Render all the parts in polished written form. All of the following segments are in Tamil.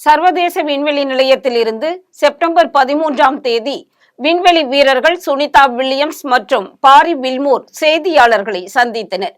சர்வதேச விண்வெளி நிலையத்தில் இருந்து செப்டம்பர் 13ஆம் தேதி விண்வெளி வீரர்கள் சுனிதா வில்லியம்ஸ் மற்றும் பாரி வில்மோர் செய்தியாளர்களை சந்தித்தனர்.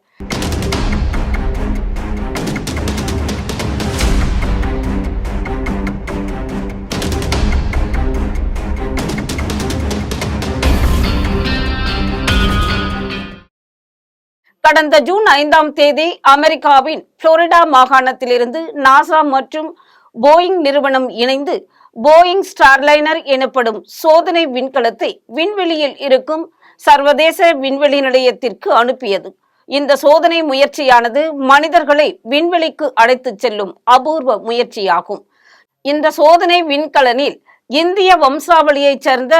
கடந்த ஜூன் 5ஆம் தேதி அமெரிக்காவின் புளோரிடா மாகாணத்திலிருந்து நாசா மற்றும் போயிங் நிறுவனம் இணைந்து போயிங் ஸ்டார்லைனர் எனப்படும் சோதனை விண்கலத்தை விண்வெளியில் இருக்கும் சர்வதேச விண்வெளி நிலையத்திற்கு அனுப்பியது. இந்த சோதனை முயற்சியானது மனிதர்களை விண்வெளிக்கு அழைத்துச் செல்லும் அபூர்வ முயற்சியாகும். இந்த சோதனை விண்கலனில் இந்திய வம்சாவளியைச் சேர்ந்த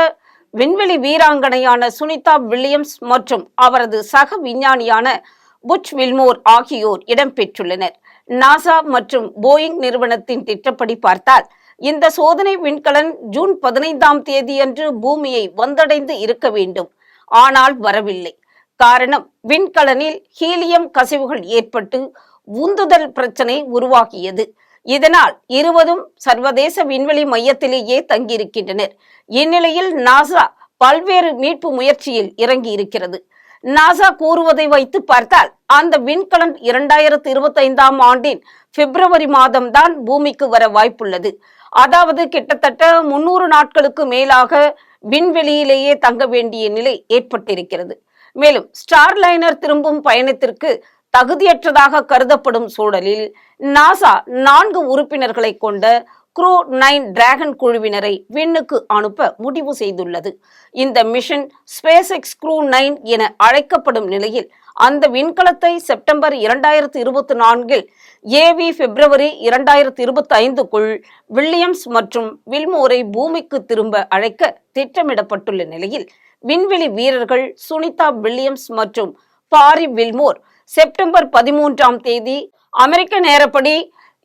விண்வெளி வீராங்கனையான சுனிதா வில்லியம்ஸ் மற்றும் அவரது சக விஞ்ஞானியான புச் வில்மோர் ஆகியோர் இடம்பெற்றுள்ளனர். நாசா மற்றும் போயிங் நிறுவனத்தின் திட்டப்படி பார்த்தால் இந்த சோதனை விண்கலன் ஜூன் 15ஆம் தேதியன்று பூமியை வந்தடைந்து இருக்க வேண்டும். ஆனால் வரவில்லை. காரணம், விண்கலனில் ஹீலியம் கசிவுகள் ஏற்பட்டு உந்துதல் பிரச்சனை உருவாகியது. இதனால் இருவரும் சர்வதேச விண்வெளி மையத்திலேயே தங்கியிருக்கின்றனர். இந்நிலையில் நாசா பல்வேறு மீட்பு முயற்சியில் இறங்கி இருக்கிறது. நாசா கூறுவதை வைத்து பார்த்தால் அந்த விண்கலன் 2025ஆம் ஆண்டின் பிப்ரவரி மாதம்தான் பூமிக்கு வர வாய்ப்புள்ளது. அதாவது கிட்டத்தட்ட 300 நாட்களுக்கு மேலாக விண்வெளியிலேயே தங்க வேண்டிய நிலை ஏற்பட்டிருக்கிறது. மேலும் ஸ்டார்லைனர் திரும்பும் பயணத்திற்கு தகுதியற்றதாக கருதப்படும் சூழலில் நாசா 4 உறுப்பினர்களை கொண்ட க்ரூ 9 டிராகன் குழுவினரை விண்ணுக்கு அனுப்ப முடிவு செய்துள்ளது. இந்த மிஷன் ஸ்பேஸ் எக்ஸ் க்ரூ 9 என அழைக்கப்படும் நிலையில் அந்த விண்கலத்தை செப்டம்பர் 2024 ஏவி பிப்ரவரி 2025க்குள் வில்லியம்ஸ் மற்றும் வில்மோரை பூமிக்கு திரும்ப அழைக்க திட்டமிடப்பட்டுள்ள நிலையில் விண்வெளி வீரர்கள் சுனிதா வில்லியம்ஸ் மற்றும் பாரி வில்மோர் செப்டம்பர் 13ஆம் தேதி அமெரிக்க நேரப்படி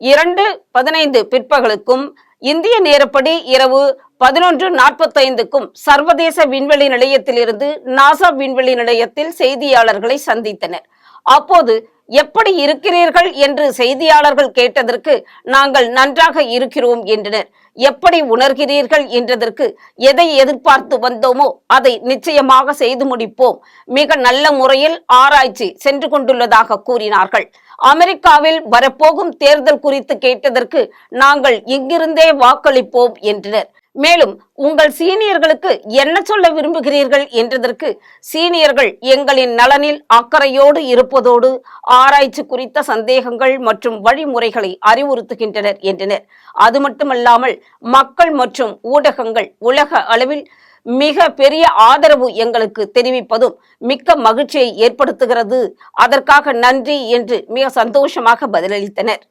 2:15 பிற்பகலுக்கும் இந்திய நேரப்படி இரவு 11:45க்கும் சர்வதேச விண்வெளி நிலையத்திலிருந்து நாசா விண்வெளி நிலையத்தில் செய்தியாளர்களை சந்தித்தனர். அப்போது எப்படி இருக்கிறீர்கள் என்று செய்தியாளர்கள் கேட்டதற்கு நாங்கள் நன்றாக இருக்கிறோம் என்றனர். எப்படி உணர்கிறீர்கள் என்றதற்கு எதை எதிர்பார்த்து வந்தோமோ அதை நிச்சயமாக செய்து முடிப்போம். மிக நல்ல முறையில் ஆராய்ச்சி சென்று கொண்டுள்ளதாக கூறினார்கள். அமெரிக்காவில் வரப்போகும் தேர்தல் குறித்து கேட்டதற்கு நாங்கள் இங்கிருந்தே வாக்களிப்போம் என்றனர். மேலும் உங்கள் சீனியர்களுக்கு என்ன சொல்ல விரும்புகிறீர்கள் என்றதற்கு சீனியர்கள் எங்களின் நலனில் அக்கறையோடு இருப்பதோடு ஆராய்ச்சி குறித்த சந்தேகங்கள் மற்றும் வழிமுறைகளை அறிவுறுத்துகின்றனர் என்றனர். அது மட்டுமல்லாமல் மக்கள் மற்றும் ஊடகங்கள் உலக அளவில் மிக பெரிய ஆதரவு எங்களுக்கு தெரிவிப்பதும் மிக்க மகிழ்ச்சியை ஏற்படுத்துகிறது. அதற்காக நன்றி என்று மிக சந்தோஷமாக பதிலளித்தனர்.